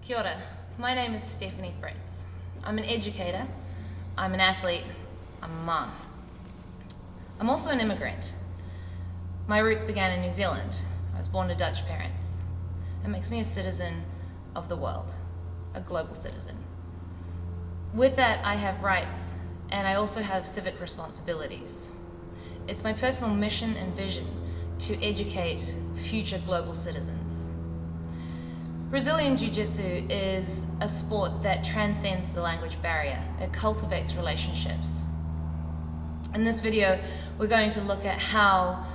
Kia ora, my name is Stephanie Fritz. I'm an educator, I'm an athlete, I'm a mum. I'm also an immigrant. My roots began in New Zealand. I was born to Dutch parents. It makes me a citizen of the world, a global citizen. With that, I have rights, and I also have civic responsibilities. It's my personal mission and vision to educate future global citizens. Brazilian Jiu-Jitsu is a sport that transcends the language barrier. It cultivates relationships. In this video, we're going to look at how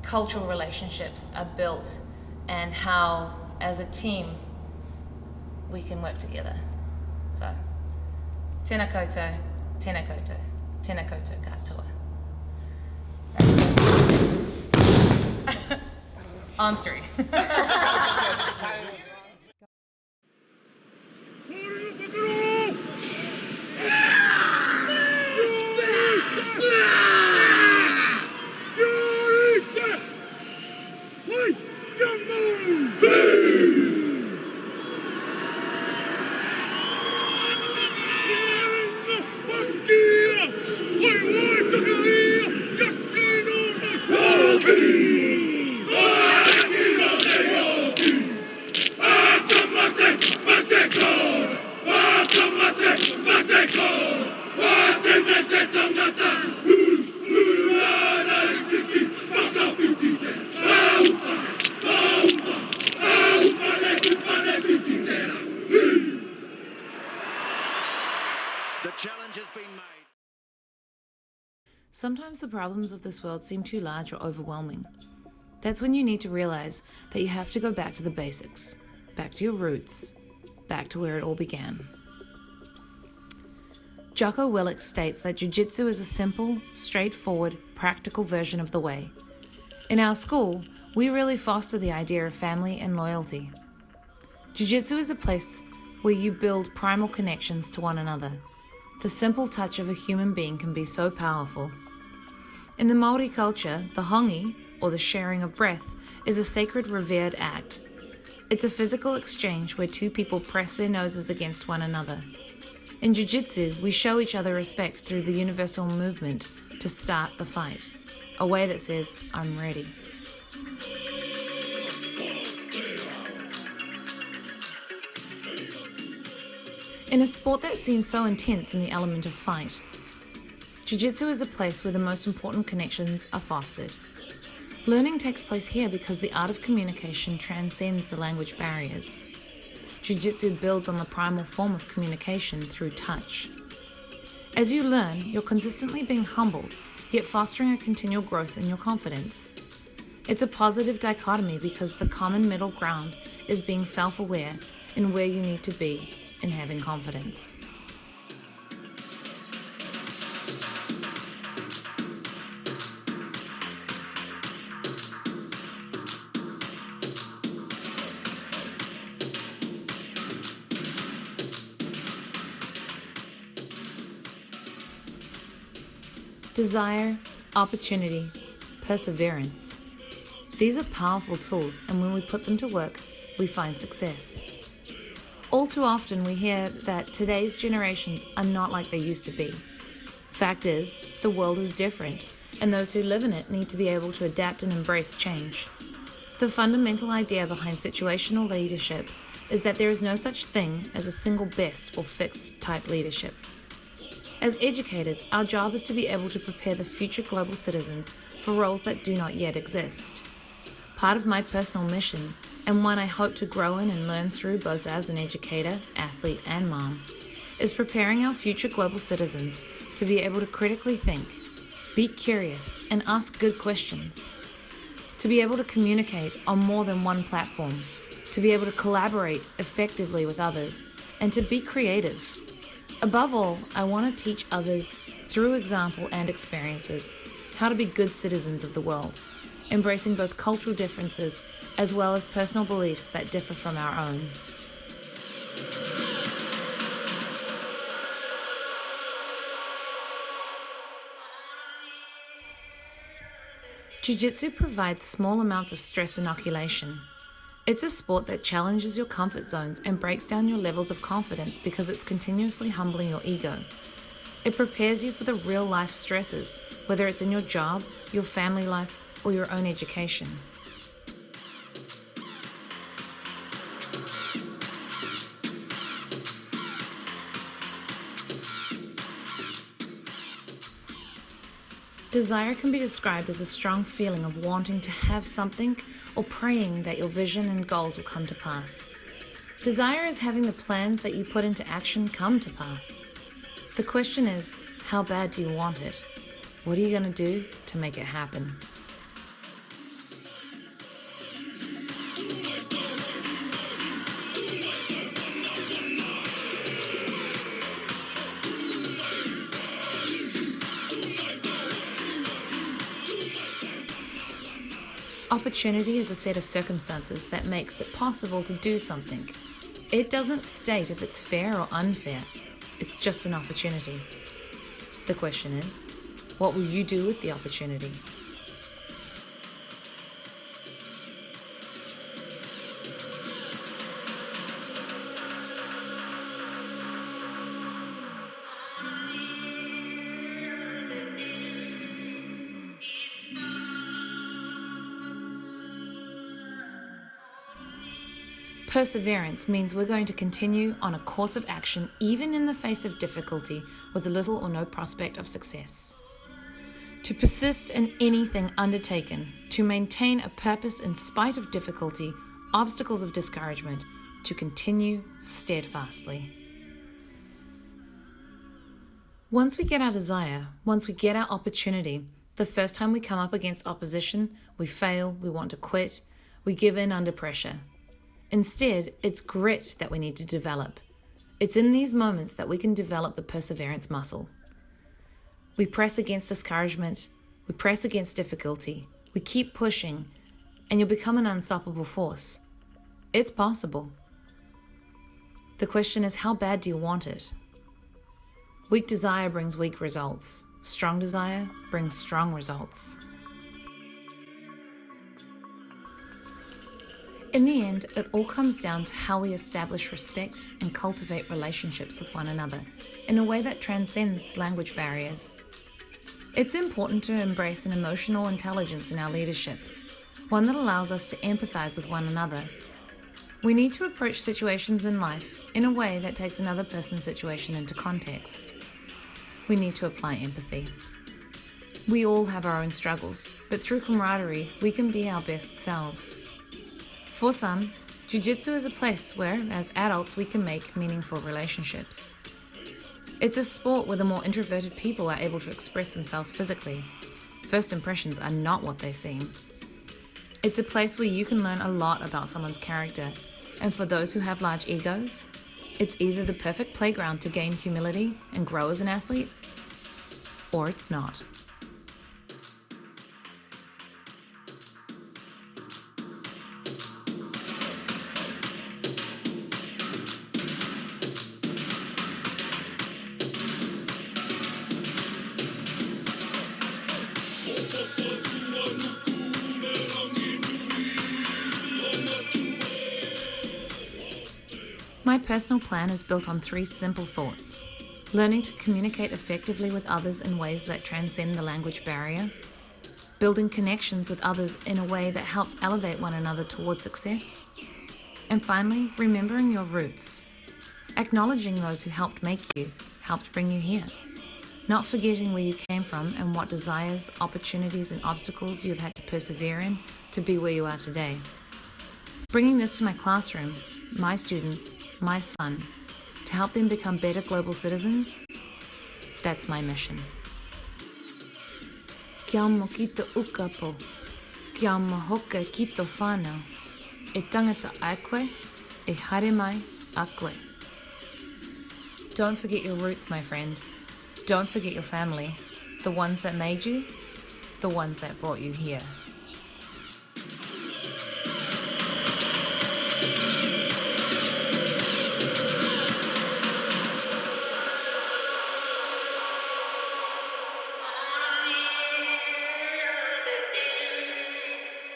cultural relationships are built and how, as a team, we can work together. So, tēnā koutou, tēnā koutou, tēnā koutou katoa. On three. Sometimes the problems of this world seem too large or overwhelming. That's when you need to realize that you have to go back to the basics, back to your roots, back to where it all began. Jocko Willink states that Jiu-Jitsu is a simple, straightforward, practical version of the way. In our school, we really foster the idea of family and loyalty. Jiu-Jitsu is a place where you build primal connections to one another. The simple touch of a human being can be so powerful. In the Māori culture, the hongi, or the sharing of breath, is a sacred, revered act. It's a physical exchange where two people press their noses against one another. In Jiu-Jitsu, we show each other respect through the universal movement to start the fight, a way that says, I'm ready. In a sport that seems so intense in the element of fight, Jiu-Jitsu is a place where the most important connections are fostered. Learning takes place here because the art of communication transcends the language barriers. Jiu-Jitsu builds on the primal form of communication through touch. As you learn, you're consistently being humbled, yet fostering a continual growth in your confidence. It's a positive dichotomy because the common middle ground is being self-aware in where you need to be and having confidence. Desire, opportunity, perseverance. These are powerful tools, and when we put them to work, we find success. All too often we hear that today's generations are not like they used to be. Fact is, the world is different, and those who live in it need to be able to adapt and embrace change. The fundamental idea behind situational leadership is that there is no such thing as a single best or fixed type leadership. As educators, our job is to be able to prepare the future global citizens for roles that do not yet exist. Part of my personal mission, and one I hope to grow in and learn through both as an educator, athlete, and mom, is preparing our future global citizens to be able to critically think, be curious, and ask good questions. To be able to communicate on more than one platform, to be able to collaborate effectively with others, and to be creative. Above all, I want to teach others, through example and experiences, how to be good citizens of the world, embracing both cultural differences as well as personal beliefs that differ from our own. Jiu-Jitsu provides small amounts of stress inoculation. It's a sport that challenges your comfort zones and breaks down your levels of confidence because it's continuously humbling your ego. It prepares you for the real life stresses, whether it's in your job, your family life, or your own education. Desire can be described as a strong feeling of wanting to have something or praying that your vision and goals will come to pass. Desire is having the plans that you put into action come to pass. The question is, how bad do you want it? What are you going to do to make it happen? Opportunity is a set of circumstances that makes it possible to do something. It doesn't state if it's fair or unfair. It's just an opportunity. The question is, what will you do with the opportunity? Perseverance means we're going to continue on a course of action even in the face of difficulty with little or no prospect of success. To persist in anything undertaken, to maintain a purpose in spite of difficulty, obstacles of discouragement, to continue steadfastly. Once we get our desire, once we get our opportunity, the first time we come up against opposition, we fail, we want to quit, we give in under pressure. Instead, it's grit that we need to develop. It's in these moments that we can develop the perseverance muscle. We press against discouragement, we press against difficulty, we keep pushing, and you'll become an unstoppable force. It's possible. The question is, how bad do you want it? Weak desire brings weak results. Strong desire brings strong results. In the end, it all comes down to how we establish respect and cultivate relationships with one another in a way that transcends language barriers. It's important to embrace an emotional intelligence in our leadership, one that allows us to empathize with one another. We need to approach situations in life in a way that takes another person's situation into context. We need to apply empathy. We all have our own struggles, but through camaraderie, we can be our best selves. For some, Jiu-Jitsu is a place where, as adults, we can make meaningful relationships. It's a sport where the more introverted people are able to express themselves physically. First impressions are not what they seem. It's a place where you can learn a lot about someone's character, and for those who have large egos, it's either the perfect playground to gain humility and grow as an athlete, or it's not. My personal plan is built on 3 simple thoughts: learning to communicate effectively with others in ways that transcend the language barrier, building connections with others in a way that helps elevate one another towards success, and finally, remembering your roots, acknowledging those who helped make you, helped bring you here, not forgetting where you came from and what desires, opportunities, and obstacles you have had to persevere in to be where you are today. Bringing this to my classroom, my students, my son, to help them become better global citizens, that's my mission. Kia mo kito ukapo, kia mo hoka kito whānau, e tangata aikoe, e haere mai a koe. Don't forget your roots, my friend. Don't forget your family, the ones that made you, the ones that brought you here.